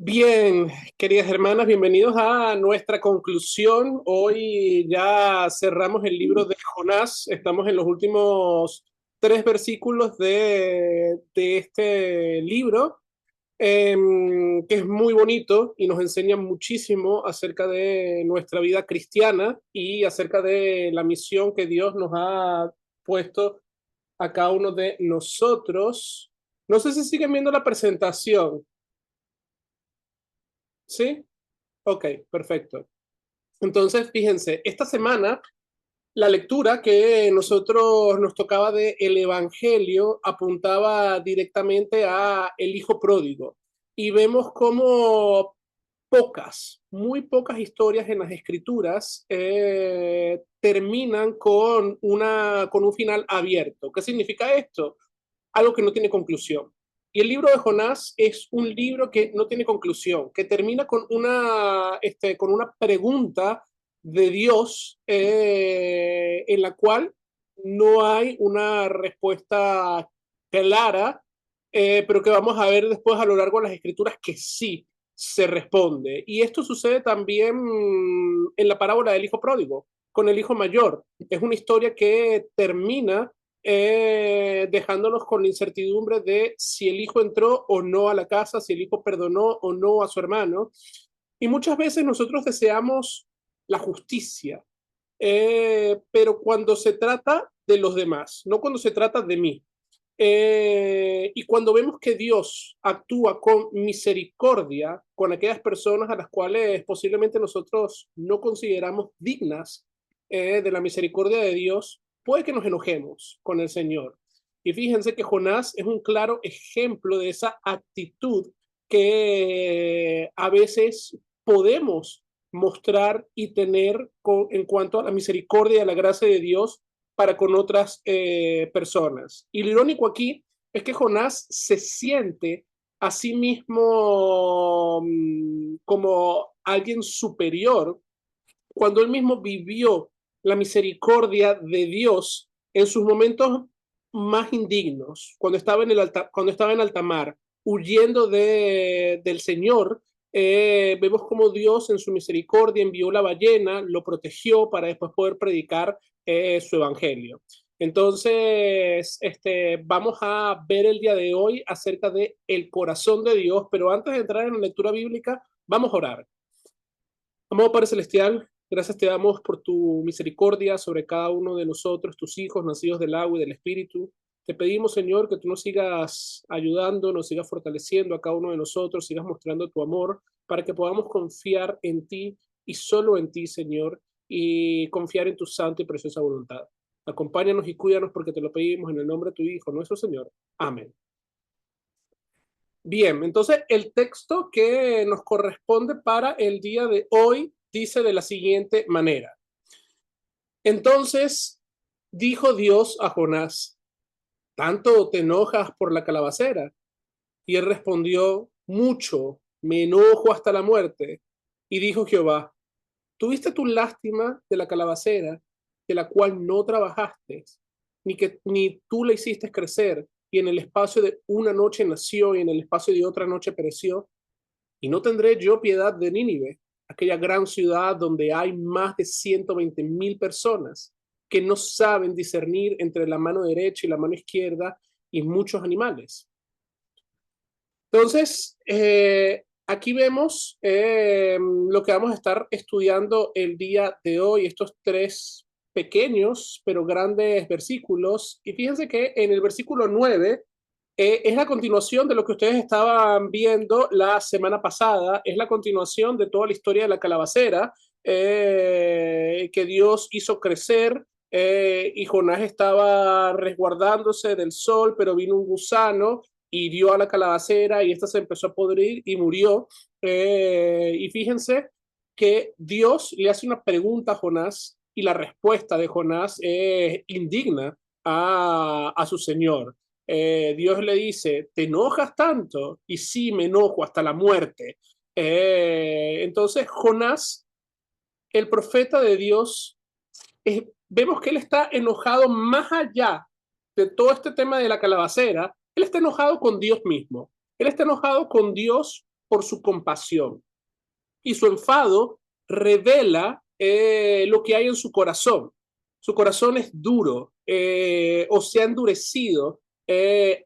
Bien, queridas hermanas, bienvenidos a nuestra conclusión. Hoy ya cerramos el libro de Jonás. Estamos en los últimos tres versículos de este libro, que es muy bonito y nos enseña muchísimo acerca de nuestra vida cristiana y acerca de la misión que Dios nos ha puesto a cada uno de nosotros. No sé si siguen viendo la presentación, ¿sí? Ok, perfecto. Entonces, fíjense, esta semana la lectura que nosotros nos tocaba de el Evangelio apuntaba directamente a el hijo pródigo y vemos como muy pocas historias en las escrituras terminan con un final abierto. ¿Qué significa esto? Algo que no tiene conclusión. Y el libro de Jonás es un libro que no tiene conclusión, que termina con una pregunta de Dios en la cual no hay una respuesta clara, pero que vamos a ver después a lo largo de las escrituras que sí se responde. Y esto sucede también en la parábola del hijo pródigo, con el hijo mayor. Es una historia que termina dejándonos con la incertidumbre de si el hijo entró o no a la casa, si el hijo perdonó o no a su hermano. Y muchas veces nosotros deseamos la justicia, pero cuando se trata de los demás, no cuando se trata de mí. Y cuando vemos que Dios actúa con misericordia con aquellas personas a las cuales posiblemente nosotros no consideramos dignas de la misericordia de Dios, puede que nos enojemos con el Señor. Y fíjense que Jonás es un claro ejemplo de esa actitud que a veces podemos mostrar y tener en cuanto a la misericordia y a la gracia de Dios para con otras personas. Y lo irónico aquí es que Jonás se siente a sí mismo como alguien superior cuando él mismo vivió la misericordia de Dios en sus momentos más indignos, cuando estaba en alta mar, huyendo del Señor. Vemos como Dios en su misericordia envió la ballena, lo protegió para después poder predicar su evangelio. Entonces, vamos a ver el día de hoy acerca de el corazón de Dios, pero antes de entrar en la lectura bíblica, vamos a orar. Amado Padre Celestial, gracias te damos por tu misericordia sobre cada uno de nosotros, tus hijos, nacidos del agua y del Espíritu. Te pedimos, Señor, que tú nos sigas ayudando, nos sigas fortaleciendo a cada uno de nosotros, sigas mostrando tu amor para que podamos confiar en ti y solo en ti, Señor, y confiar en tu santa y preciosa voluntad. Acompáñanos y cuídanos porque te lo pedimos en el nombre de tu Hijo, nuestro Señor. Amén. Bien, entonces el texto que nos corresponde para el día de hoy dice de la siguiente manera. Entonces dijo Dios a Jonás, ¿tanto te enojas por la calabacera? Y él respondió, mucho, me enojo hasta la muerte. Y dijo Jehová, ¿tuviste tu lástima de la calabacera, de la cual no trabajaste, ni tú la hiciste crecer, y en el espacio de una noche nació, y en el espacio de otra noche pereció? Y no tendré yo piedad de Nínive, aquella gran ciudad donde hay más de 120,000 personas que no saben discernir entre la mano derecha y la mano izquierda y muchos animales. Entonces, aquí vemos lo que vamos a estar estudiando el día de hoy, estos tres pequeños pero grandes versículos. Y fíjense que en el versículo 9 es la continuación de lo que ustedes estaban viendo la semana pasada, es la continuación de toda la historia de la calabacera que Dios hizo crecer. Y Jonás estaba resguardándose del sol, pero vino un gusano y dio a la calabacera y esta se empezó a podrir y murió. Y fíjense que Dios le hace una pregunta a Jonás y la respuesta de Jonás es indigna a su Señor. Dios le dice, ¿te enojas tanto? Y sí, me enojo hasta la muerte. Entonces Jonás, el profeta de Dios, vemos que él está enojado más allá de todo este tema de la calabacera. Él está enojado con Dios mismo. Él está enojado con Dios por su compasión. Y su enfado revela lo que hay en su corazón. Su corazón es duro o se ha endurecido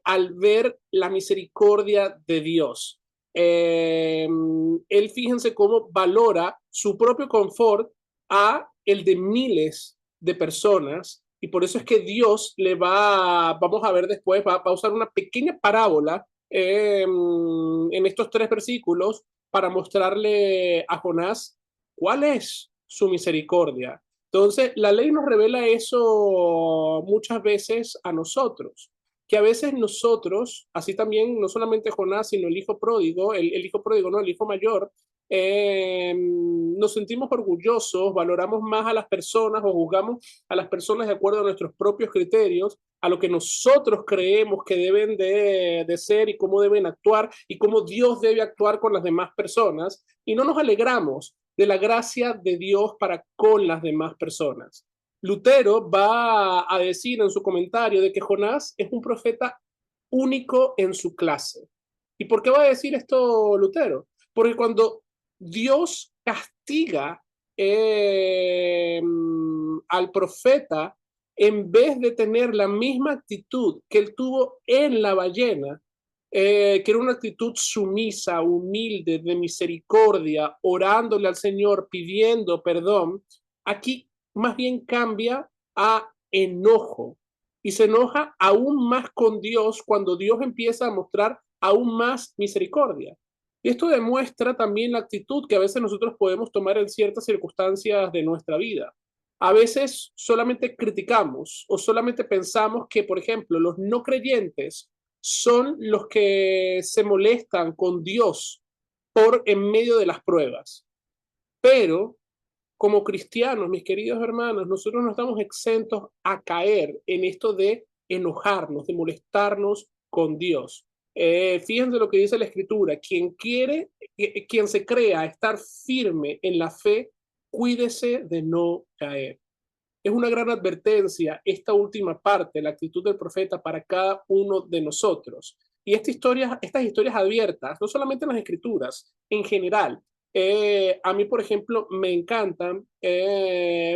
al ver la misericordia de Dios. Él, fíjense cómo valora su propio confort a el de miles de personas, y por eso es que Dios le vamos a ver después, va a usar una pequeña parábola en estos 3 versículos para mostrarle a Jonás cuál es su misericordia. Entonces, la ley nos revela eso muchas veces a nosotros, que a veces nosotros, así también, no solamente Jonás, sino el hijo pródigo, el hijo pródigo, no, el hijo mayor, nos sentimos orgullosos, valoramos más a las personas o juzgamos a las personas de acuerdo a nuestros propios criterios, a lo que nosotros creemos que deben de ser y cómo deben actuar y cómo Dios debe actuar con las demás personas, y no nos alegramos de la gracia de Dios para con las demás personas. Lutero va a decir en su comentario de que Jonás es un profeta único en su clase. ¿Y por qué va a decir esto Lutero? Porque cuando Dios castiga al profeta, en vez de tener la misma actitud que él tuvo en la ballena, que era una actitud sumisa, humilde, de misericordia, orándole al Señor, pidiendo perdón, aquí más bien cambia a enojo y se enoja aún más con Dios cuando Dios empieza a mostrar aún más misericordia. Y esto demuestra también la actitud que a veces nosotros podemos tomar en ciertas circunstancias de nuestra vida. A veces solamente criticamos o solamente pensamos que, por ejemplo, los no creyentes son los que se molestan con Dios por en medio de las pruebas. Pero como cristianos, mis queridos hermanos, nosotros no estamos exentos a caer en esto de enojarnos, de molestarnos con Dios. Fíjense lo que dice la Escritura: quien se crea estar firme en la fe, cuídese de no caer. Es una gran advertencia esta última parte, la actitud del profeta para cada uno de nosotros. Y estas historias abiertas, no solamente en las Escrituras, en general, a mí, por ejemplo, me encantan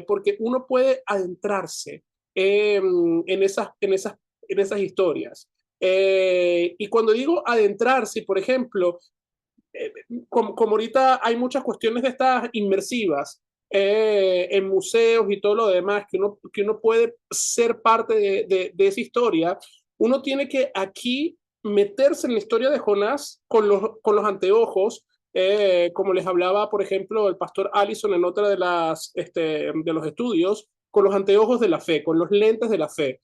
porque uno puede adentrarse en esas historias. Y cuando digo adentrarse, por ejemplo, como ahorita hay muchas cuestiones de estas inmersivas en museos y todo lo demás, que uno puede ser parte de esa historia, uno tiene que aquí meterse en la historia de Jonás con los anteojos, como les hablaba, por ejemplo, el pastor Allison en otra de los estudios, con los anteojos de la fe, con los lentes de la fe.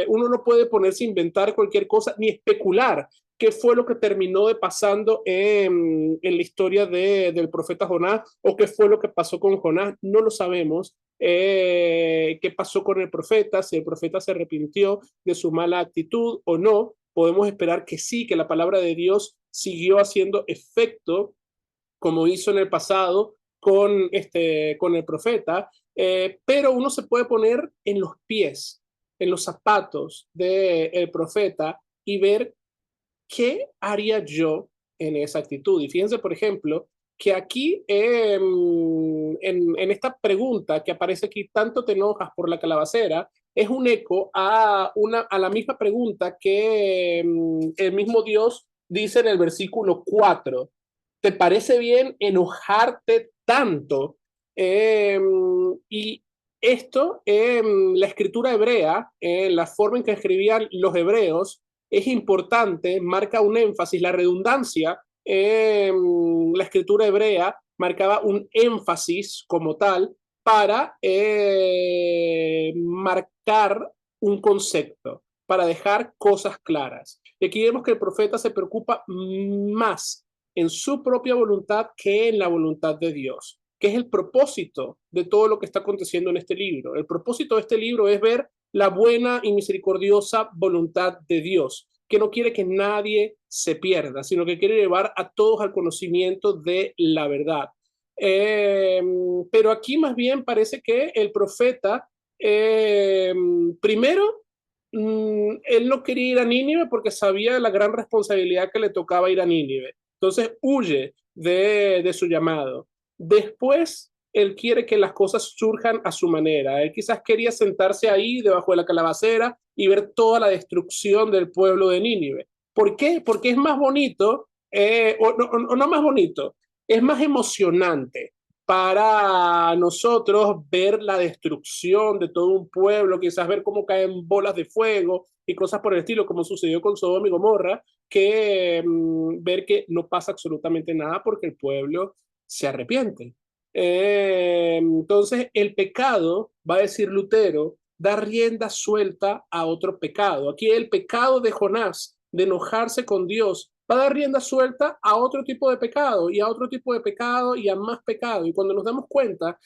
Uno no puede ponerse a inventar cualquier cosa ni especular qué fue lo que terminó de pasando en la historia del profeta Jonás, o qué fue lo que pasó con Jonás, no lo sabemos. Qué pasó con el profeta, si el profeta se arrepintió de su mala actitud o no. Podemos esperar que sí, que la palabra de Dios siguió haciendo efecto como hizo en el pasado con el profeta, pero uno se puede poner en los pies, en los zapatos del profeta y ver ¿qué haría yo en esa actitud? Y fíjense, por ejemplo, que aquí en esta pregunta que aparece aquí, tanto te enojas por la calabacera, es un eco a la misma pregunta que el mismo Dios dice en el versículo 4. ¿Te parece bien enojarte tanto? Y esto, la escritura hebrea, la forma en que escribían los hebreos, es importante, marca un énfasis, la redundancia, la escritura hebrea marcaba un énfasis como tal para marcar un concepto, para dejar cosas claras. Y aquí vemos que el profeta se preocupa más en su propia voluntad que en la voluntad de Dios, que es el propósito de todo lo que está aconteciendo en este libro. El propósito de este libro es ver la buena y misericordiosa voluntad de Dios, que no quiere que nadie se pierda, sino que quiere llevar a todos al conocimiento de la verdad. Pero aquí más bien parece que el profeta, primero, él no quería ir a Nínive porque sabía la gran responsabilidad que le tocaba ir a Nínive. Entonces huye de su llamado. Después, él quiere que las cosas surjan a su manera. Él quizás quería sentarse ahí debajo de la calabacera y ver toda la destrucción del pueblo de Nínive. ¿Por qué? Porque es más bonito, o no más bonito, es más emocionante para nosotros ver la destrucción de todo un pueblo, quizás ver cómo caen bolas de fuego y cosas por el estilo, como sucedió con Sodoma y Gomorra, que ver que no pasa absolutamente nada porque el pueblo se arrepiente. Entonces, el pecado, va a decir Lutero, da rienda suelta a otro pecado. Aquí el pecado de Jonás, de enojarse con Dios, va a dar rienda suelta a otro tipo de pecado y a otro tipo de pecado y a más pecado. Y cuando nos damos cuenta,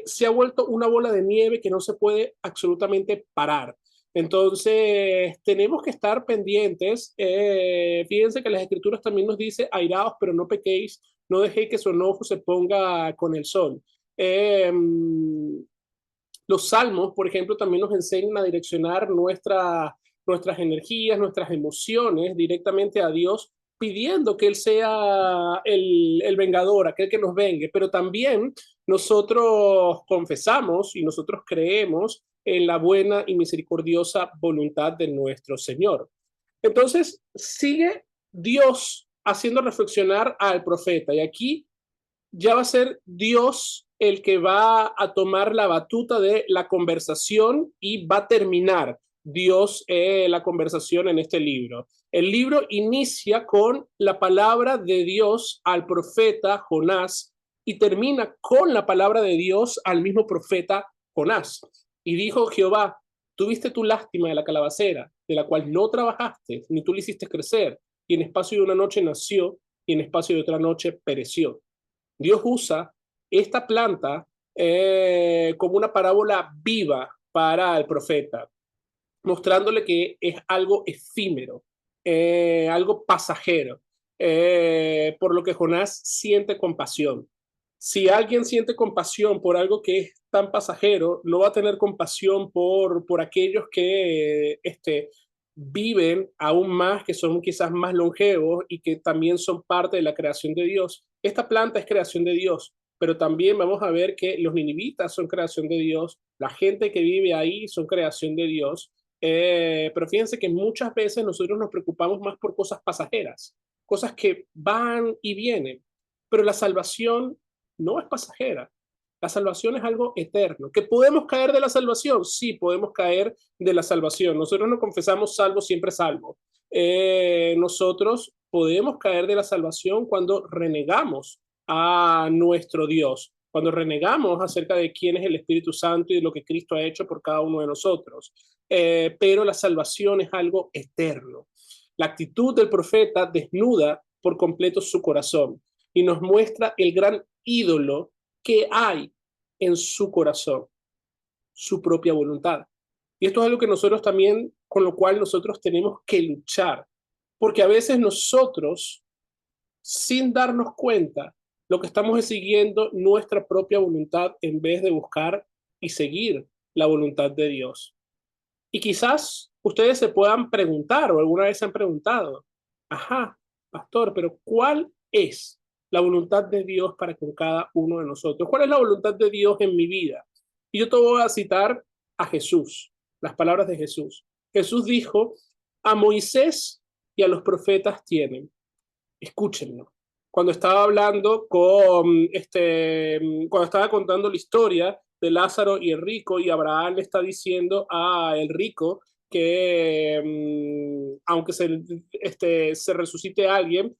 se ha vuelto una bola de nieve que no se puede absolutamente parar. Entonces, tenemos que estar pendientes. Fíjense que las escrituras también nos dice, airaos, pero no pequéis, no dejéis que su enojo se ponga con el sol. Eh, los salmos, por ejemplo, también nos enseñan a direccionar nuestras energías, nuestras emociones directamente a Dios, pidiendo que Él sea el vengador, aquel que nos vengue, pero también nosotros confesamos y nosotros creemos en la buena y misericordiosa voluntad de nuestro Señor. Entonces, sigue Dios haciendo reflexionar al profeta, y aquí ya va a ser Dios el que va a tomar la batuta de la conversación y va a terminar Dios la conversación en este libro. El libro inicia con la palabra de Dios al profeta Jonás y termina con la palabra de Dios al mismo profeta Jonás. Y dijo Jehová, tuviste tu lástima de la calabacera, de la cual no trabajaste, ni tú le hiciste crecer, y en espacio de una noche nació, y en espacio de otra noche pereció. Dios usa esta planta como una parábola viva para el profeta, mostrándole que es algo efímero, algo pasajero, por lo que Jonás siente compasión. Si alguien siente compasión por algo que es tan pasajero, no va a tener compasión por aquellos que viven aún más, que son quizás más longevos y que también son parte de la creación de Dios. Esta planta es creación de Dios, pero también vamos a ver que los ninivitas son creación de Dios, la gente que vive ahí son creación de Dios, pero fíjense que muchas veces nosotros nos preocupamos más por cosas pasajeras, cosas que van y vienen, pero la salvación no es pasajera. La salvación es algo eterno. ¿Que podemos caer de la salvación? Sí, podemos caer de la salvación. Nosotros no confesamos salvo, siempre salvo. Nosotros podemos caer de la salvación cuando renegamos a nuestro Dios, cuando renegamos acerca de quién es el Espíritu Santo y de lo que Cristo ha hecho por cada uno de nosotros. Pero la salvación es algo eterno. La actitud del profeta desnuda por completo su corazón y nos muestra el gran ídolo que hay en su corazón, su propia voluntad. Y esto es algo que nosotros también, con lo cual nosotros tenemos que luchar, porque a veces nosotros, sin darnos cuenta, lo que estamos es siguiendo nuestra propia voluntad en vez de buscar y seguir la voluntad de Dios. Y quizás ustedes se puedan preguntar o alguna vez se han preguntado, ajá, pastor, pero ¿cuál es la voluntad de Dios para con cada uno de nosotros? ¿Cuál es la voluntad de Dios en mi vida? Y yo te voy a citar a Jesús, las palabras de Jesús. Jesús dijo, a Moisés y a los profetas tienen, escúchenlo. Cuando estaba hablando cuando estaba contando la historia de Lázaro y el rico, y Abraham le está diciendo a el rico que aunque se resucite alguien,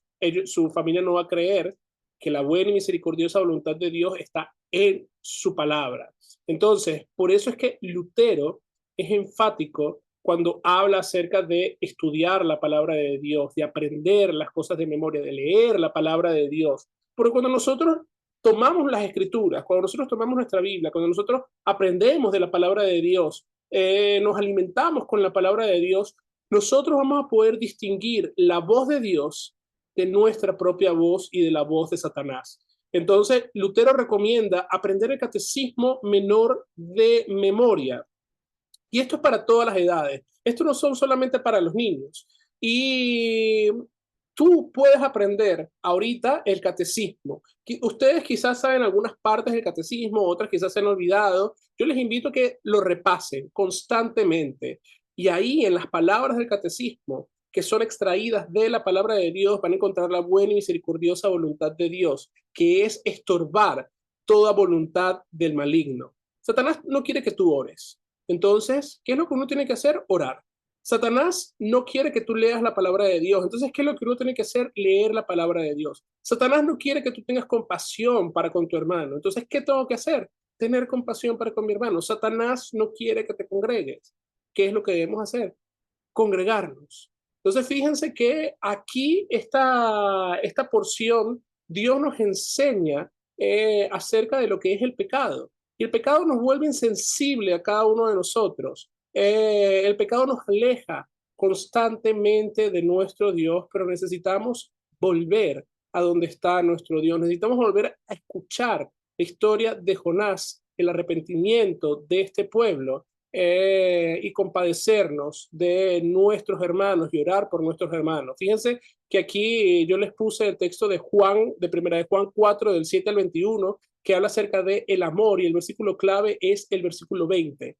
su familia no va a creer, que la buena y misericordiosa voluntad de Dios está en su palabra. Entonces, por eso es que Lutero es enfático cuando habla acerca de estudiar la palabra de Dios, de aprender las cosas de memoria, de leer la palabra de Dios. Porque cuando nosotros tomamos las escrituras, cuando nosotros tomamos nuestra Biblia, cuando nosotros aprendemos de la palabra de Dios, nos alimentamos con la palabra de Dios, nosotros vamos a poder distinguir la voz de Dios de nuestra propia voz y de la voz de Satanás. Entonces, Lutero recomienda aprender el catecismo menor de memoria, y esto es para todas las edades. Esto no son solamente para los niños. Y Tú puedes aprender ahorita el catecismo. Ustedes quizás saben algunas partes del catecismo, otras quizás se han olvidado. Yo les invito a que lo repasen constantemente. Y ahí en las palabras del catecismo, que son extraídas de la palabra de Dios, van a encontrar la buena y misericordiosa voluntad de Dios, que es estorbar toda voluntad del maligno. Satanás no quiere que tú ores. Entonces, ¿qué es lo que uno tiene que hacer? Orar. Satanás no quiere que tú leas la palabra de Dios. Entonces, ¿qué es lo que uno tiene que hacer? Leer la palabra de Dios. Satanás no quiere que tú tengas compasión para con tu hermano. Entonces, ¿qué tengo que hacer? Tener compasión para con mi hermano. Satanás no quiere que te congregues. ¿Qué es lo que debemos hacer? Congregarnos. Entonces, fíjense que aquí esta porción, Dios nos enseña acerca de lo que es el pecado. Y el pecado nos vuelve insensible a cada uno de nosotros. El pecado nos aleja constantemente de nuestro Dios, pero necesitamos volver a donde está nuestro Dios. Necesitamos volver a escuchar la historia de Jonás, el arrepentimiento de este pueblo y compadecernos de nuestros hermanos y orar por nuestros hermanos. Fíjense que aquí yo les puse el texto de Juan, de primera de Juan 4, del 7 al 21, que habla acerca de el amor, y el versículo clave es el versículo 20.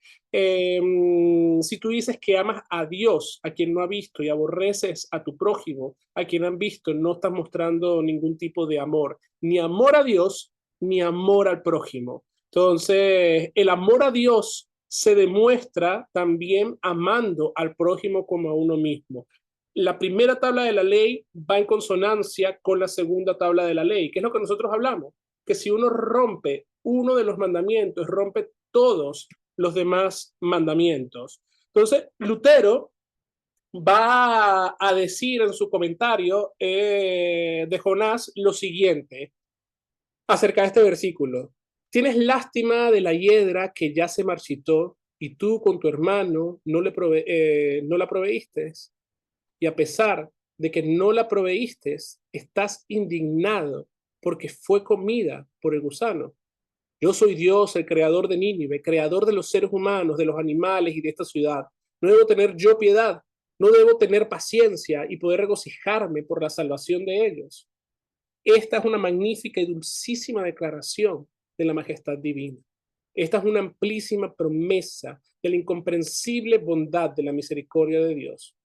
Si tú dices que amas a Dios, a quien no ha visto, y aborreces a tu prójimo, a quien han visto, no estás mostrando ningún tipo de amor, ni amor a Dios, ni amor al prójimo. Entonces, el amor a Dios se demuestra también amando al prójimo como a uno mismo. La primera tabla de la ley va en consonancia con la segunda tabla de la ley, que es lo que nosotros hablamos, que si uno rompe uno de los mandamientos, rompe todos los demás mandamientos. Entonces, Lutero va a decir en su comentario de Jonás lo siguiente acerca de este versículo. Tienes lástima de la hiedra que ya se marchitó y tú con tu hermano no la proveíste. Y a pesar de que no la proveíste, estás indignado porque fue comida por el gusano. Yo soy Dios, el creador de Nínive, creador de los seres humanos, de los animales y de esta ciudad. No debo tener yo piedad, no debo tener paciencia y poder regocijarme por la salvación de ellos. Esta es una magnífica y dulcísima declaración de la majestad divina. Esta es una amplísima promesa de la incomprensible bondad de la misericordia de Dios.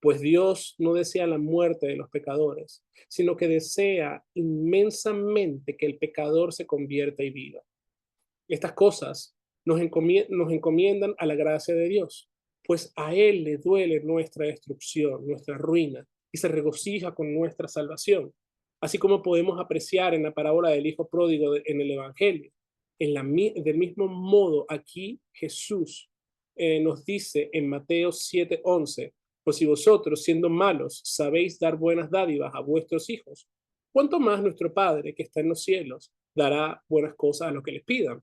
Pues Dios no desea la muerte de los pecadores, sino que desea inmensamente que el pecador se convierta y viva. Estas cosas nos encomiendan a la gracia de Dios, pues a Él le duele nuestra destrucción, nuestra ruina, y se regocija con nuestra salvación, así como podemos apreciar en la parábola del Hijo Pródigo en el Evangelio. Del mismo modo, aquí Jesús nos dice en Mateo 7:11, pues si vosotros, siendo malos, sabéis dar buenas dádivas a vuestros hijos, ¿cuánto más nuestro Padre que está en los cielos dará buenas cosas a los que les pidan?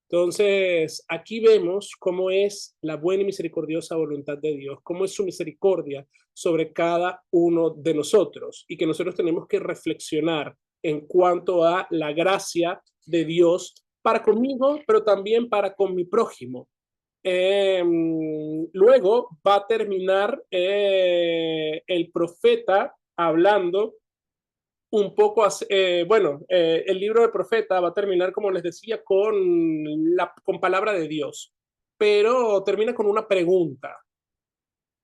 Entonces, aquí vemos cómo es la buena y misericordiosa voluntad de Dios, cómo es su misericordia sobre cada uno de nosotros y que nosotros tenemos que reflexionar en cuanto a la gracia de Dios para conmigo, pero también para con mi prójimo. Luego va a terminar el profeta hablando un poco, el libro del profeta va a terminar, como les decía, con palabra de Dios, pero termina con una pregunta.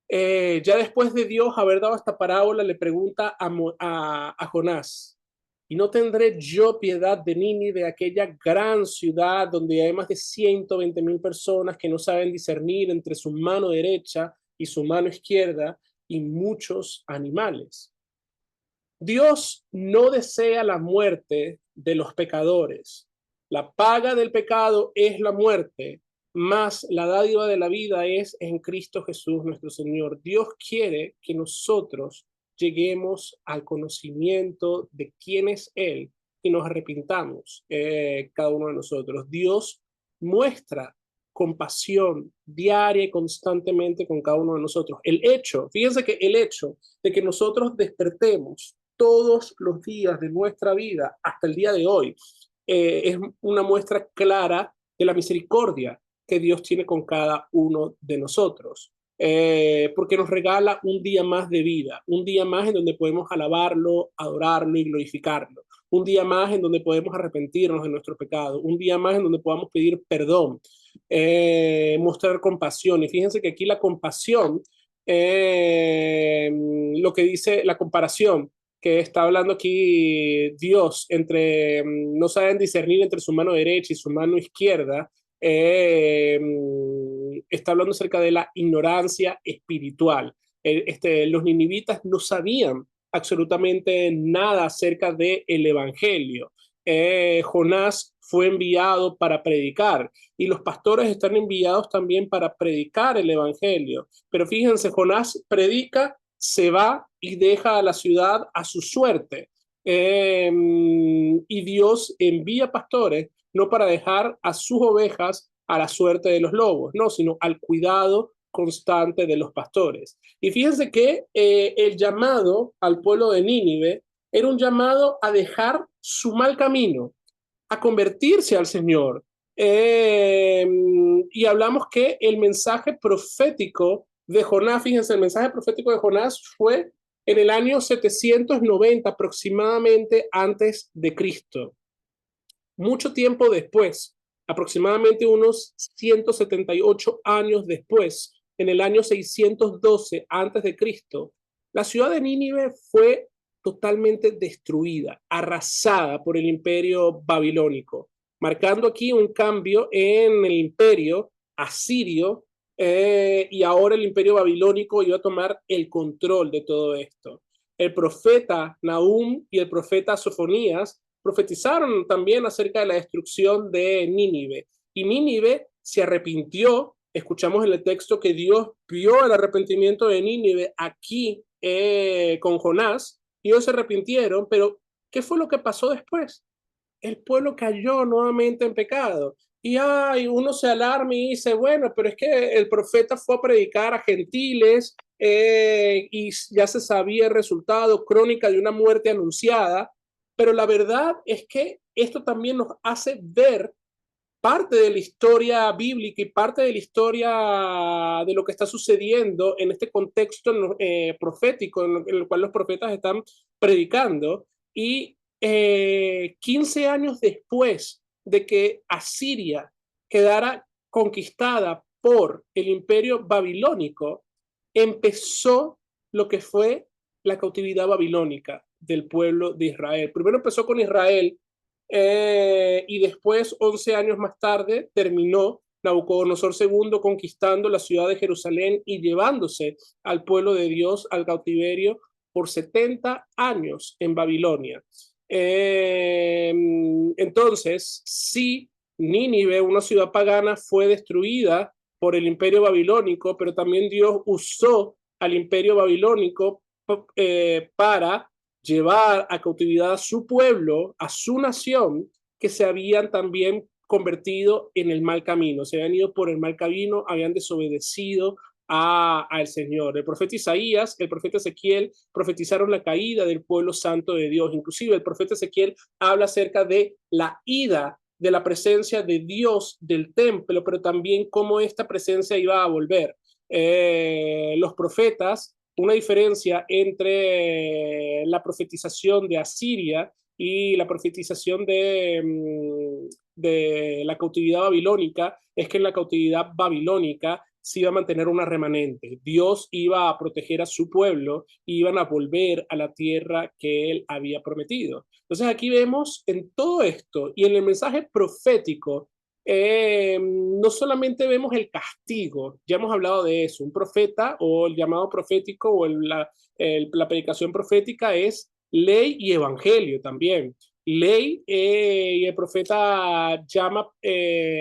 Ya después de Dios haber dado esta parábola, le pregunta a Jonás, ¿y no tendré yo piedad de Nínive, aquella gran ciudad donde hay más de 120,000 personas que no saben discernir entre su mano derecha y su mano izquierda y muchos animales? Dios no desea la muerte de los pecadores. La paga del pecado es la muerte, más la dádiva de la vida es en Cristo Jesús nuestro Señor. Dios quiere que nosotros lleguemos al conocimiento de quién es Él y nos arrepintamos, cada uno de nosotros. Dios muestra compasión diaria y constantemente con cada uno de nosotros. Fíjense que el hecho de que nosotros despertemos todos los días de nuestra vida hasta el día de hoy es una muestra clara de la misericordia que Dios tiene con cada uno de nosotros. porque nos regala un día más de vida, un día más en donde podemos alabarlo, adorarlo y glorificarlo, un día más en donde podemos arrepentirnos de nuestro pecado, un día más en donde podamos pedir perdón, mostrar compasión. Y fíjense que aquí la compasión, lo que dice la comparación, que está hablando aquí Dios entre, no saben discernir entre su mano derecha y su mano izquierda, eh, está hablando acerca de la ignorancia espiritual. Los ninivitas no sabían absolutamente nada acerca del evangelio. Jonás fue enviado para predicar y los pastores están enviados también para predicar el evangelio. Pero fíjense, Jonás predica, se va y deja a la ciudad a su suerte. Y Dios envía pastores no para dejar a sus ovejas a la suerte de los lobos, no, sino al cuidado constante de los pastores. Y fíjense que el llamado al pueblo de Nínive era un llamado a dejar su mal camino, a convertirse al Señor. Eh, y hablamos que el mensaje profético de Jonás, fíjense, el mensaje profético de Jonás fue en el año 790 aproximadamente antes de Cristo. Mucho tiempo después, aproximadamente unos 178 años después, en el año 612 antes de Cristo, la ciudad de Nínive fue totalmente destruida, arrasada por el imperio babilónico, marcando aquí un cambio en el imperio asirio, y ahora el imperio babilónico iba a tomar el control de todo esto. El profeta Nahum y el profeta Sofonías profetizaron también acerca de la destrucción de Nínive. Y Nínive se arrepintió. Escuchamos en el texto que Dios vio el arrepentimiento de Nínive aquí con Jonás. Y ellos se arrepintieron, pero ¿qué fue lo que pasó después? El pueblo cayó nuevamente en pecado. Y hay uno se alarma y dice, bueno, pero es que el profeta fue a predicar a gentiles y ya se sabía el resultado, crónica de una muerte anunciada, pero la verdad es que esto también nos hace ver parte de la historia bíblica y parte de la historia de lo que está sucediendo en este contexto profético en el cual los profetas están predicando. Y 15 años después de que Asiria quedara conquistada por el imperio babilónico, empezó lo que fue la cautividad babilónica del pueblo de Israel. Primero empezó con Israel, y después, 11 años más tarde, terminó Nabucodonosor II conquistando la ciudad de Jerusalén y llevándose al pueblo de Dios al cautiverio por 70 años en Babilonia. Entonces, sí, Nínive, una ciudad pagana, fue destruida por el imperio babilónico, pero también Dios usó al imperio babilónico para llevar a cautividad a su pueblo, a su nación, que se habían también convertido en el mal camino, se habían ido por el mal camino, habían desobedecido al Señor. El profeta Isaías, el profeta Ezequiel profetizaron la caída del pueblo santo de Dios. Inclusive el profeta Ezequiel habla acerca de la ida de la presencia de Dios del templo, pero también cómo esta presencia iba a volver. Los profetas, una diferencia entre la profetización de Asiria y la profetización de la cautividad babilónica es que en la cautividad babilónica se iba a mantener una remanente. Dios iba a proteger a su pueblo y iban a volver a la tierra que él había prometido. Entonces aquí vemos en todo esto y en el mensaje profético, no solamente vemos el castigo, ya hemos hablado de eso, un profeta o el llamado profético o la predicación profética es ley y evangelio también. Ley, y el profeta llama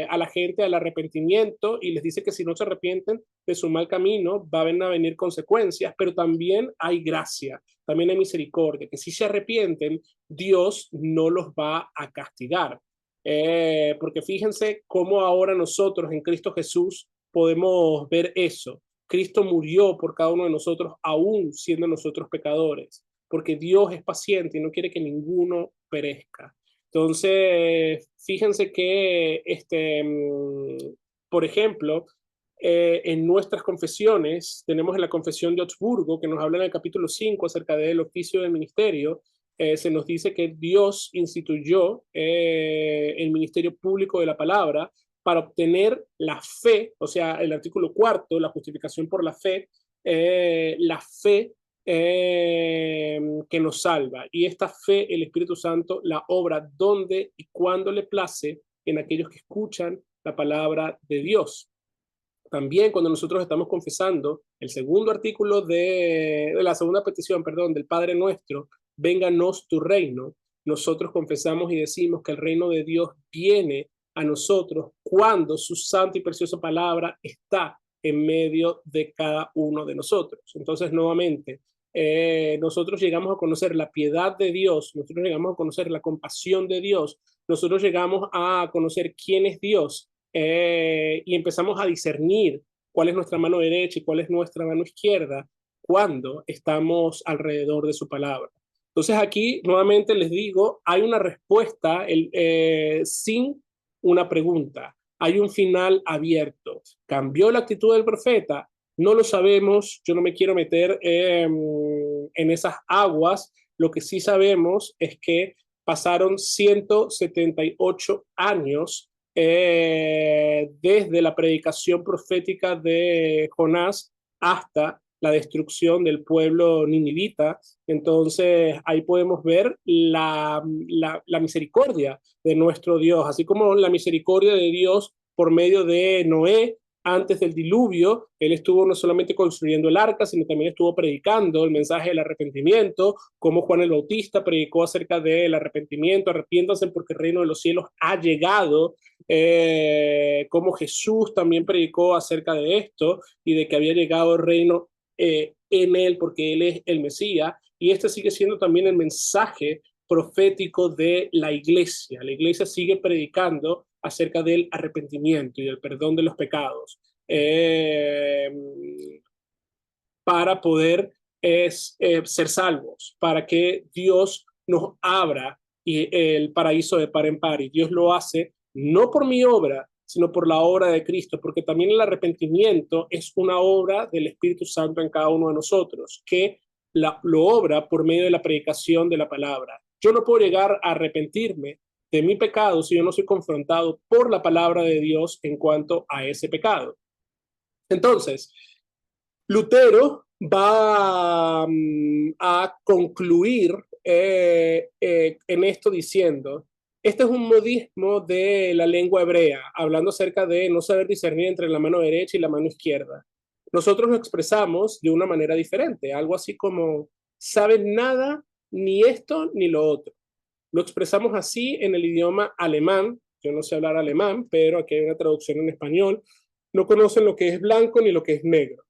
a la gente al arrepentimiento y les dice que si no se arrepienten de su mal camino van a venir consecuencias, pero también hay gracia, también hay misericordia, que si se arrepienten, Dios no los va a castigar. Porque fíjense cómo ahora nosotros en Cristo Jesús podemos ver eso. Cristo murió por cada uno de nosotros, aún siendo nosotros pecadores, porque Dios es paciente y no quiere que ninguno perezca. Entonces, fíjense que, por ejemplo, en nuestras confesiones, tenemos en la confesión de Augsburgo, que nos habla en el capítulo 5 acerca del oficio del ministerio, se nos dice que Dios instituyó el ministerio público de la palabra para obtener la fe, o sea, el artículo cuarto, la justificación por la fe que nos salva. Y esta fe, el Espíritu Santo la obra donde y cuando le place en aquellos que escuchan la palabra de Dios. También cuando nosotros estamos confesando el segundo artículo de la segunda petición, perdón, del Padre Nuestro, vénganos tu reino, nosotros confesamos y decimos que el reino de Dios viene a nosotros cuando su santa y preciosa palabra está en medio de cada uno de nosotros. Entonces, nuevamente, nosotros llegamos a conocer la piedad de Dios, nosotros llegamos a conocer la compasión de Dios, nosotros llegamos a conocer quién es Dios, y empezamos a discernir cuál es nuestra mano derecha y cuál es nuestra mano izquierda cuando estamos alrededor de su palabra. Entonces aquí nuevamente les digo, hay una respuesta sin una pregunta, hay un final abierto. ¿Cambió la actitud del profeta? No lo sabemos, yo no me quiero meter en esas aguas, lo que sí sabemos es que pasaron 178 años desde la predicación profética de Jonás hasta la destrucción del pueblo ninivita. Entonces ahí podemos ver la misericordia de nuestro Dios, así como la misericordia de Dios por medio de Noé antes del diluvio. Él estuvo no solamente construyendo el arca, sino también estuvo predicando el mensaje del arrepentimiento, como Juan el Bautista predicó acerca del arrepentimiento, arrepiéntanse porque el reino de los cielos ha llegado, como Jesús también predicó acerca de esto y de que había llegado el reino en él porque él es el Mesías, y este sigue siendo también el mensaje profético de la iglesia. La iglesia sigue predicando acerca del arrepentimiento y del perdón de los pecados para poder ser salvos, para que Dios nos abra el paraíso de par en par. Y Dios lo hace no por mi obra, sino por la obra de Cristo, porque también el arrepentimiento es una obra del Espíritu Santo en cada uno de nosotros, que lo obra por medio de la predicación de la palabra. Yo no puedo llegar a arrepentirme de mi pecado si yo no soy confrontado por la palabra de Dios en cuanto a ese pecado. Entonces, Lutero va a concluir en esto diciendo, este es un modismo de la lengua hebrea, hablando acerca de no saber discernir entre la mano derecha y la mano izquierda. Nosotros lo expresamos de una manera diferente, algo así como, sabes nada, ni esto ni lo otro. Lo expresamos así en el idioma alemán. Yo no sé hablar alemán, pero aquí hay una traducción en español. No conocen lo que es blanco ni lo que es negro.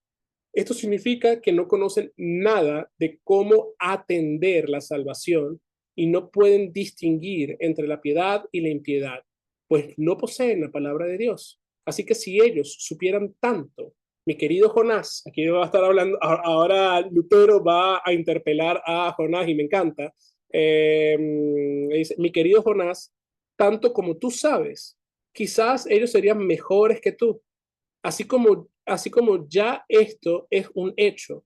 Esto significa que no conocen nada de cómo atender la salvación y no pueden distinguir entre la piedad y la impiedad, pues no poseen la palabra de Dios. Así que si ellos supieran tanto, mi querido Jonás, aquí va a estar hablando, ahora Lutero va a interpelar a Jonás y me encanta, dice, mi querido Jonás, tanto como tú sabes, quizás ellos serían mejores que tú, así como ya esto es un hecho,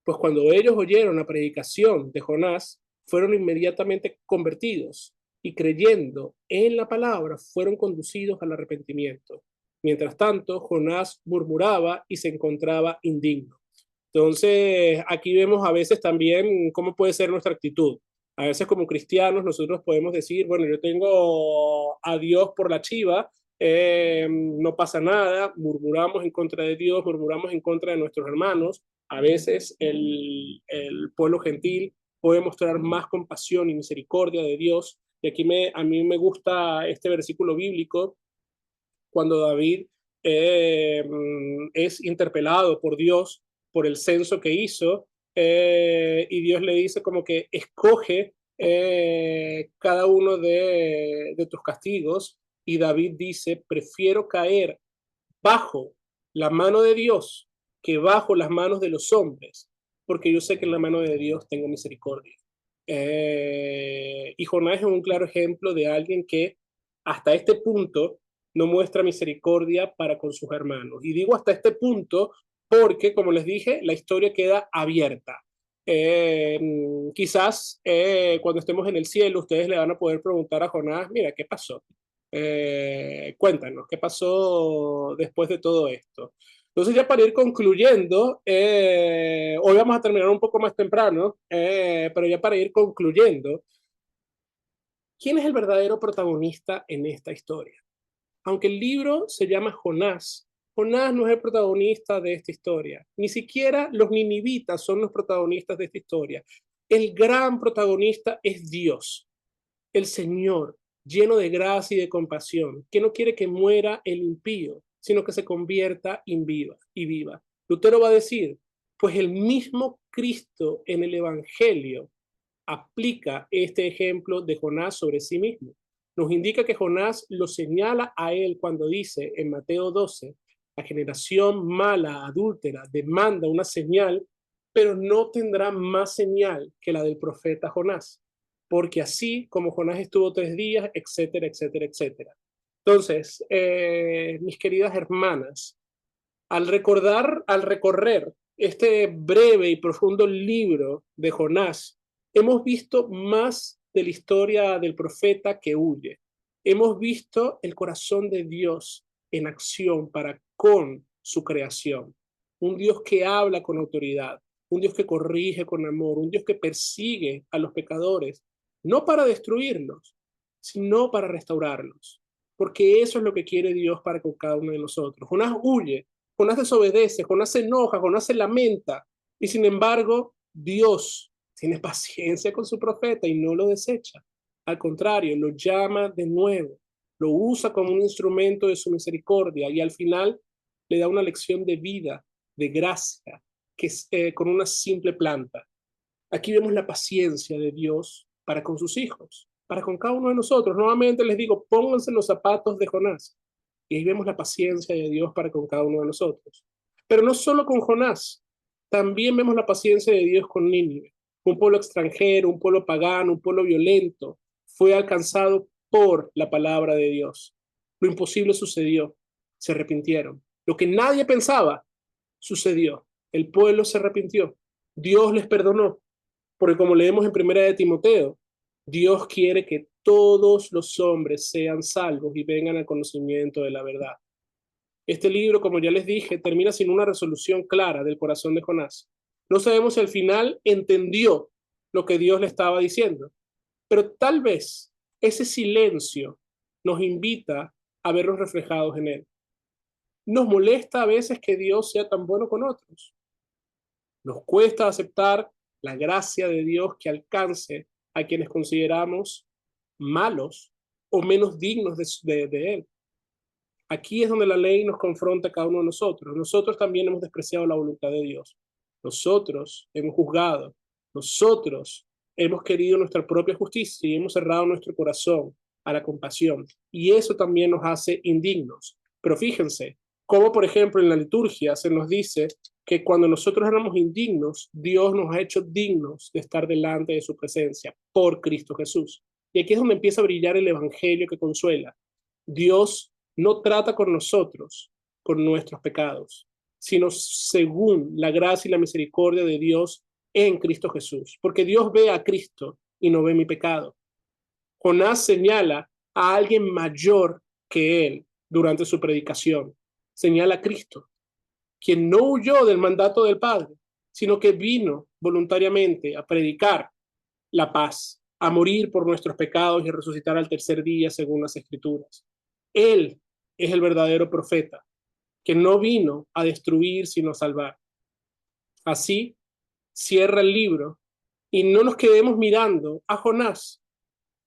pues cuando ellos oyeron la predicación de Jonás, fueron inmediatamente convertidos y creyendo en la palabra, fueron conducidos al arrepentimiento. Mientras tanto, Jonás murmuraba y se encontraba indigno. Entonces, aquí vemos a veces también cómo puede ser nuestra actitud. A veces como cristianos nosotros podemos decir, bueno, yo tengo a Dios por la chiva, no pasa nada, murmuramos en contra de Dios, murmuramos en contra de nuestros hermanos. A veces el pueblo gentil puede mostrar más compasión y misericordia de Dios. Y aquí a mí me gusta este versículo bíblico cuando David es interpelado por Dios por el censo que hizo, y Dios le dice como que escoge cada uno de tus castigos, y David dice, prefiero caer bajo la mano de Dios que bajo las manos de los hombres, porque yo sé que en la mano de Dios tengo misericordia. Y Jonás es un claro ejemplo de alguien que hasta este punto no muestra misericordia para con sus hermanos. Y digo hasta este punto porque, como les dije, la historia queda abierta. Quizás cuando estemos en el cielo, ustedes le van a poder preguntar a Jonás, mira, ¿qué pasó? Cuéntanos, ¿qué pasó después de todo esto? Entonces, ya para ir concluyendo, hoy vamos a terminar un poco más temprano, pero ya para ir concluyendo, ¿quién es el verdadero protagonista en esta historia? Aunque el libro se llama Jonás, Jonás no es el protagonista de esta historia. Ni siquiera los ninivitas son los protagonistas de esta historia. El gran protagonista es Dios, el Señor, lleno de gracia y de compasión, que no quiere que muera el impío, sino que se convierta en viva y viva. Lutero va a decir, pues el mismo Cristo en el Evangelio aplica este ejemplo de Jonás sobre sí mismo. Nos indica que Jonás lo señala a él cuando dice en Mateo 12, la generación mala, adúltera, demanda una señal, pero no tendrá más señal que la del profeta Jonás, porque así como Jonás estuvo 3 días, etcétera, etcétera, etcétera. Entonces, mis queridas hermanas, al recorrer este breve y profundo libro de Jonás, hemos visto más de la historia del profeta que huye. Hemos visto el corazón de Dios en acción para con su creación. Un Dios que habla con autoridad, un Dios que corrige con amor, un Dios que persigue a los pecadores, no para destruirlos, sino para restaurarlos. Porque eso es lo que quiere Dios para con cada uno de nosotros. Jonás huye, Jonás desobedece, Jonás se enoja, Jonás se lamenta, y sin embargo, Dios tiene paciencia con su profeta y no lo desecha. Al contrario, lo llama de nuevo, lo usa como un instrumento de su misericordia y al final le da una lección de vida, de gracia, que es con una simple planta. Aquí vemos la paciencia de Dios para con sus hijos, para con cada uno de nosotros. Nuevamente les digo, pónganse los zapatos de Jonás. Y ahí vemos la paciencia de Dios para con cada uno de nosotros. Pero no solo con Jonás, también vemos la paciencia de Dios con Nínive. Un pueblo extranjero, un pueblo pagano, un pueblo violento, fue alcanzado por la palabra de Dios. Lo imposible sucedió, se arrepintieron. Lo que nadie pensaba sucedió. El pueblo se arrepintió. Dios les perdonó. Porque como leemos en Primera de Timoteo, Dios quiere que todos los hombres sean salvos y vengan al conocimiento de la verdad. Este libro, como ya les dije, termina sin una resolución clara del corazón de Jonás. No sabemos si al final entendió lo que Dios le estaba diciendo, pero tal vez ese silencio nos invita a vernos reflejados en él. Nos molesta a veces que Dios sea tan bueno con otros. Nos cuesta aceptar la gracia de Dios que alcance a quienes consideramos malos o menos dignos de Él. Aquí es donde la ley nos confronta a cada uno de nosotros. Nosotros también hemos despreciado la voluntad de Dios. Nosotros hemos juzgado. Nosotros hemos querido nuestra propia justicia y hemos cerrado nuestro corazón a la compasión. Y eso también nos hace indignos. Pero fíjense, como por ejemplo en la liturgia se nos dice que cuando nosotros éramos indignos, Dios nos ha hecho dignos de estar delante de su presencia por Cristo Jesús. Y aquí es donde empieza a brillar el evangelio que consuela. Dios no trata con nosotros, con nuestros pecados, sino según la gracia y la misericordia de Dios en Cristo Jesús. Porque Dios ve a Cristo y no ve mi pecado. Jonás señala a alguien mayor que él durante su predicación. Señala a Cristo, quien no huyó del mandato del Padre, sino que vino voluntariamente a predicar la paz, a morir por nuestros pecados y a resucitar al tercer día según las Escrituras. Él es el verdadero profeta, que no vino a destruir sino a salvar. Así cierra el libro y no nos quedemos mirando a Jonás,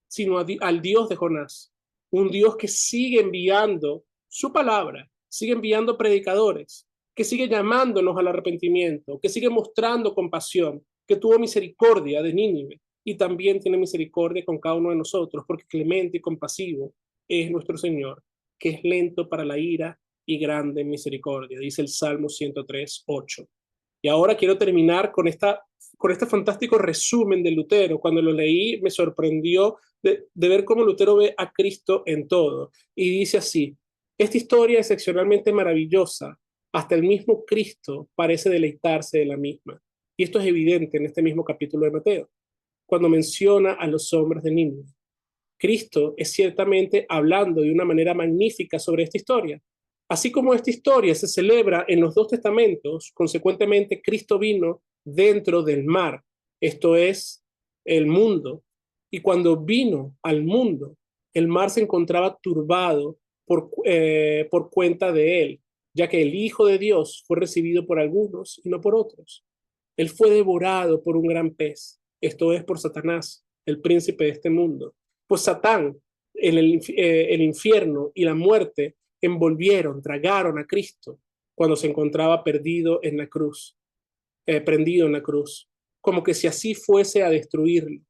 sino al Dios de Jonás, un Dios que sigue enviando su palabra, sigue enviando predicadores, que sigue llamándonos al arrepentimiento, que sigue mostrando compasión, que tuvo misericordia de Nínive y también tiene misericordia con cada uno de nosotros, porque clemente y compasivo es nuestro Señor, que es lento para la ira y grande en misericordia, dice el Salmo 103:8. Y ahora quiero terminar con este fantástico resumen de Lutero. Cuando lo leí me sorprendió de ver cómo Lutero ve a Cristo en todo. Y dice así, Esta historia es excepcionalmente maravillosa. Hasta el mismo Cristo parece deleitarse de la misma. Y esto es evidente en este mismo capítulo de Mateo, cuando menciona a los hombres de Nínive. Cristo es ciertamente hablando de una manera magnífica sobre esta historia. Así como esta historia se celebra en los dos testamentos, consecuentemente Cristo vino dentro del mar, esto es el mundo. Y cuando vino al mundo, el mar se encontraba turbado por cuenta de él, ya que el Hijo de Dios fue recibido por algunos y no por otros. Él fue devorado por un gran pez, esto es por Satanás, el príncipe de este mundo. Pues Satán, el infierno y la muerte envolvieron, tragaron a Cristo cuando se encontraba perdido en la cruz, prendido en la cruz, como que si así fuese a destruirlo.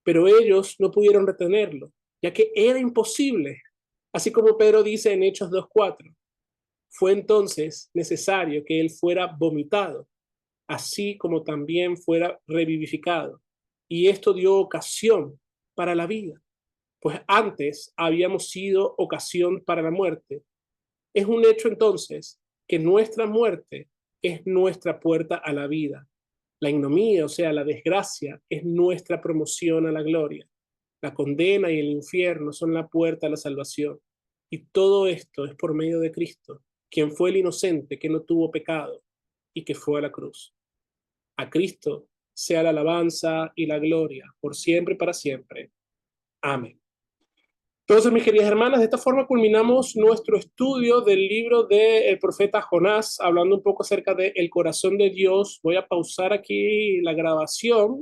Pero ellos no pudieron retenerlo, ya que era imposible. Así como Pedro dice en Hechos 2:4, fue entonces necesario que él fuera vomitado, así como también fuera revivificado. Y esto dio ocasión para la vida, pues antes habíamos sido ocasión para la muerte. Es un hecho entonces que nuestra muerte es nuestra puerta a la vida. La ignominia, o sea, la desgracia, es nuestra promoción a la gloria. La condena y el infierno son la puerta a la salvación. Y todo esto es por medio de Cristo, quien fue el inocente que no tuvo pecado y que fue a la cruz. A Cristo sea la alabanza y la gloria por siempre y para siempre. Amén. Entonces, mis queridas hermanas, de esta forma culminamos nuestro estudio del libro del profeta Jonás, hablando un poco acerca del corazón de Dios. Voy a pausar aquí la grabación